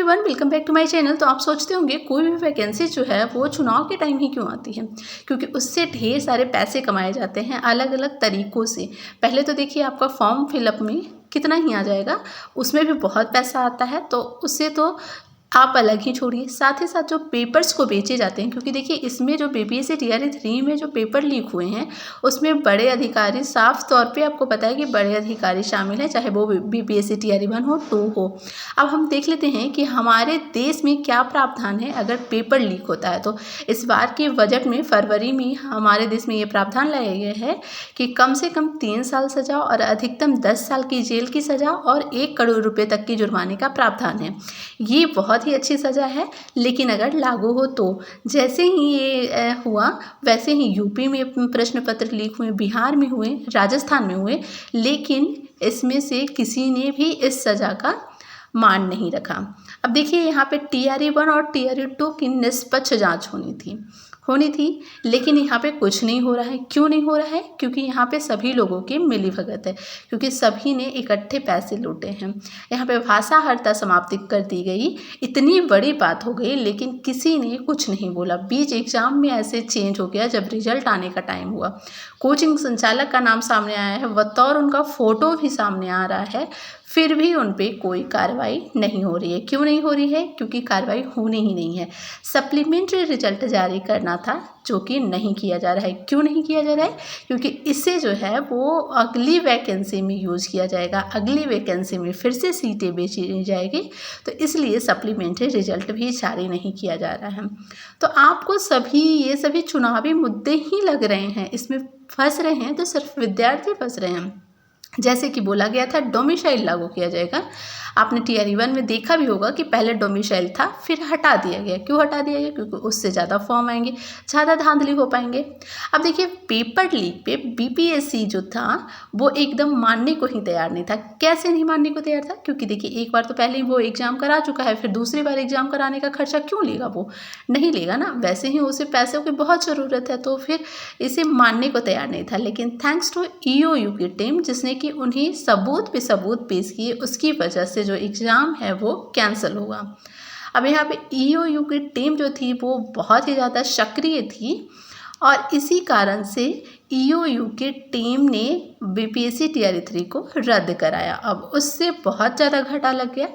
Everyone, welcome back to my channel. तो आप सोचते होंगे कोई भी वैकेंसी जो है वो चुनाव के टाइम ही क्यों आती है, क्योंकि उससे ढेर सारे पैसे कमाए जाते हैं अलग अलग तरीक़ों से। पहले तो देखिए आपका फॉर्म फिलअप में कितना ही आ जाएगा, उसमें भी बहुत पैसा आता है, तो उससे तो आप अलग ही छोड़िए। साथ ही साथ जो पेपर्स को बेचे जाते हैं, क्योंकि देखिए इसमें जो बीपीएससी टीआरई 3 में जो पेपर लीक हुए हैं उसमें बड़े अधिकारी, साफ तौर पे आपको पता है कि बड़े अधिकारी शामिल हैं, चाहे वो बीपीएससी टीआरई 1 हो 2 हो। अब हम देख लेते हैं कि हमारे देश में क्या प्रावधान है अगर पेपर लीक होता है। तो इस बार के बजट में फरवरी में हमारे देश में ये प्रावधान लाया गया है कि कम से कम 3 साल सज़ा और अधिकतम 10 साल की जेल की सज़ा और 1 करोड़ रुपये तक की जुर्माने का प्रावधान है। ये बहुत ही अच्छी सज़ा है, लेकिन अगर लागू हो तो। जैसे ही ये हुआ वैसे ही यूपी में प्रश्न पत्र लीक हुए, बिहार में हुए, राजस्थान में हुए, लेकिन इसमें से किसी ने भी इस सज़ा का मान नहीं रखा। अब देखिए यहाँ पे टीआरई 1 और टीआरई 2 की निष्पक्ष जांच होनी थी, लेकिन यहाँ पे कुछ नहीं हो रहा है। क्यों नहीं हो रहा है? क्योंकि यहाँ पे सभी लोगों की मिलीभगत है, क्योंकि सभी ने इकट्ठे पैसे लूटे हैं। यहाँ पे भाषाहरता समाप्ति कर दी गई, इतनी बड़ी बात हो गई, लेकिन किसी ने कुछ नहीं बोला। बीच एग्जाम में ऐसे चेंज हो गया जब रिजल्ट आने का टाइम हुआ। कोचिंग संचालक का नाम सामने आया है, बतौर उनका फ़ोटो भी सामने आ रहा है, फिर भी उन पर कोई कार्रवाई नहीं हो रही है। क्यों नहीं हो रही है? क्योंकि कार्रवाई होनी ही नहीं है। सप्लीमेंट्री रिजल्ट जारी करना था, जो कि नहीं किया जा रहा है। क्यों नहीं किया जा रहा है? क्योंकि इससे जो है वो अगली वैकेंसी में यूज़ किया जाएगा, अगली वैकेंसी में फिर से सीटें बेची जाएगी, तो इसलिए सप्लीमेंट्री रिजल्ट भी जारी नहीं किया जा रहा है। तो आपको ये सभी चुनावी मुद्दे ही लग रहे हैं, इसमें फंस रहे हैं तो सिर्फ विद्यार्थी फंस रहे हैं। जैसे कि बोला गया था डोमिसाइल लागू किया जाएगा। आपने टीआरई 1 में देखा भी होगा कि पहले डोमिसाइल था, फिर हटा दिया गया। क्यों हटा दिया गया? क्योंकि उससे ज़्यादा फॉर्म आएंगे, ज़्यादा धांधली हो पाएंगे। अब देखिए पेपर लीक पे बीपीएससी जो था वो एकदम मानने को ही तैयार नहीं था। कैसे नहीं मानने को तैयार था? क्योंकि देखिए एक बार तो पहले ही वो एग्ज़ाम करा चुका है, फिर दूसरी बार एग्ज़ाम कराने का खर्चा क्यों लेगा? वो नहीं लेगा ना। वैसे ही उसे पैसों की बहुत ज़रूरत है, तो फिर इसे मानने को तैयार नहीं था। लेकिन थैंक्स टू ईओयू की टीम, जिसने कि उन्हें सबूत पे सबूत पेश किए, उसकी वजह से जो एग्ज़ाम है वो कैंसिल हुआ। अब यहाँ पे ईओयू की टीम जो थी वो बहुत ही ज़्यादा सक्रिय थी, और इसी कारण से ईओयू की टीम ने बीपीएससी टीआरई 3 को रद्द कराया। अब उससे बहुत ज़्यादा घाटा लग गया।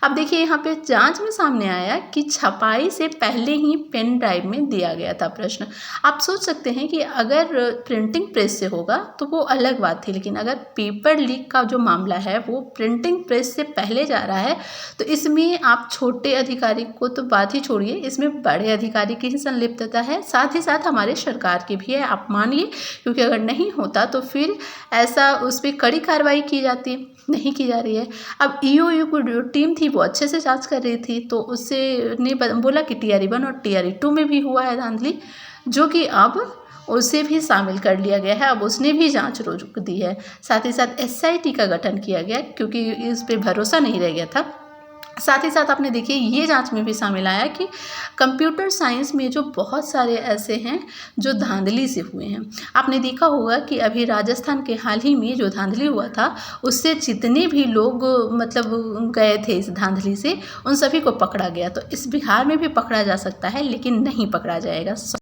अब देखिए यहाँ पे जांच में सामने आया कि छपाई से पहले ही पेन ड्राइव में दिया गया था प्रश्न। आप सोच सकते हैं कि अगर प्रिंटिंग प्रेस से होगा तो वो अलग बात थी, लेकिन अगर पेपर लीक का जो मामला है वो प्रिंटिंग प्रेस से पहले जा रहा है, तो इसमें आप छोटे अधिकारी को तो बात ही छोड़िए, इसमें बड़े अधिकारी की ही संलिप्तता है, साथ ही साथ हमारे सरकार की भी है, आप मानिए। क्योंकि अगर नहीं होता तो फिर ऐसा उस पर कड़ी कार्रवाई की जाती, नहीं की जा रही है। अब ईओयू की जो टीम थी वो अच्छे से जांच कर रही थी, तो उससे ने बोला कि टीआरई 1 और टीआरई 2 में भी हुआ है धांधली, जो कि अब उसे भी शामिल कर लिया गया है। अब उसने भी जांच रोक दी है। साथ ही साथ एसआईटी का गठन किया गया, क्योंकि इस पे भरोसा नहीं रह गया था। साथ ही साथ आपने देखिए ये जांच में भी शामिल आया कि कंप्यूटर साइंस में जो बहुत सारे ऐसे हैं जो धांधली से हुए हैं। आपने देखा होगा कि अभी राजस्थान के हाल ही में जो धांधली हुआ था, उससे जितने भी लोग मतलब गए थे इस धांधली से, उन सभी को पकड़ा गया। तो इस बिहार में भी पकड़ा जा सकता है, लेकिन नहीं पकड़ा जाएगा।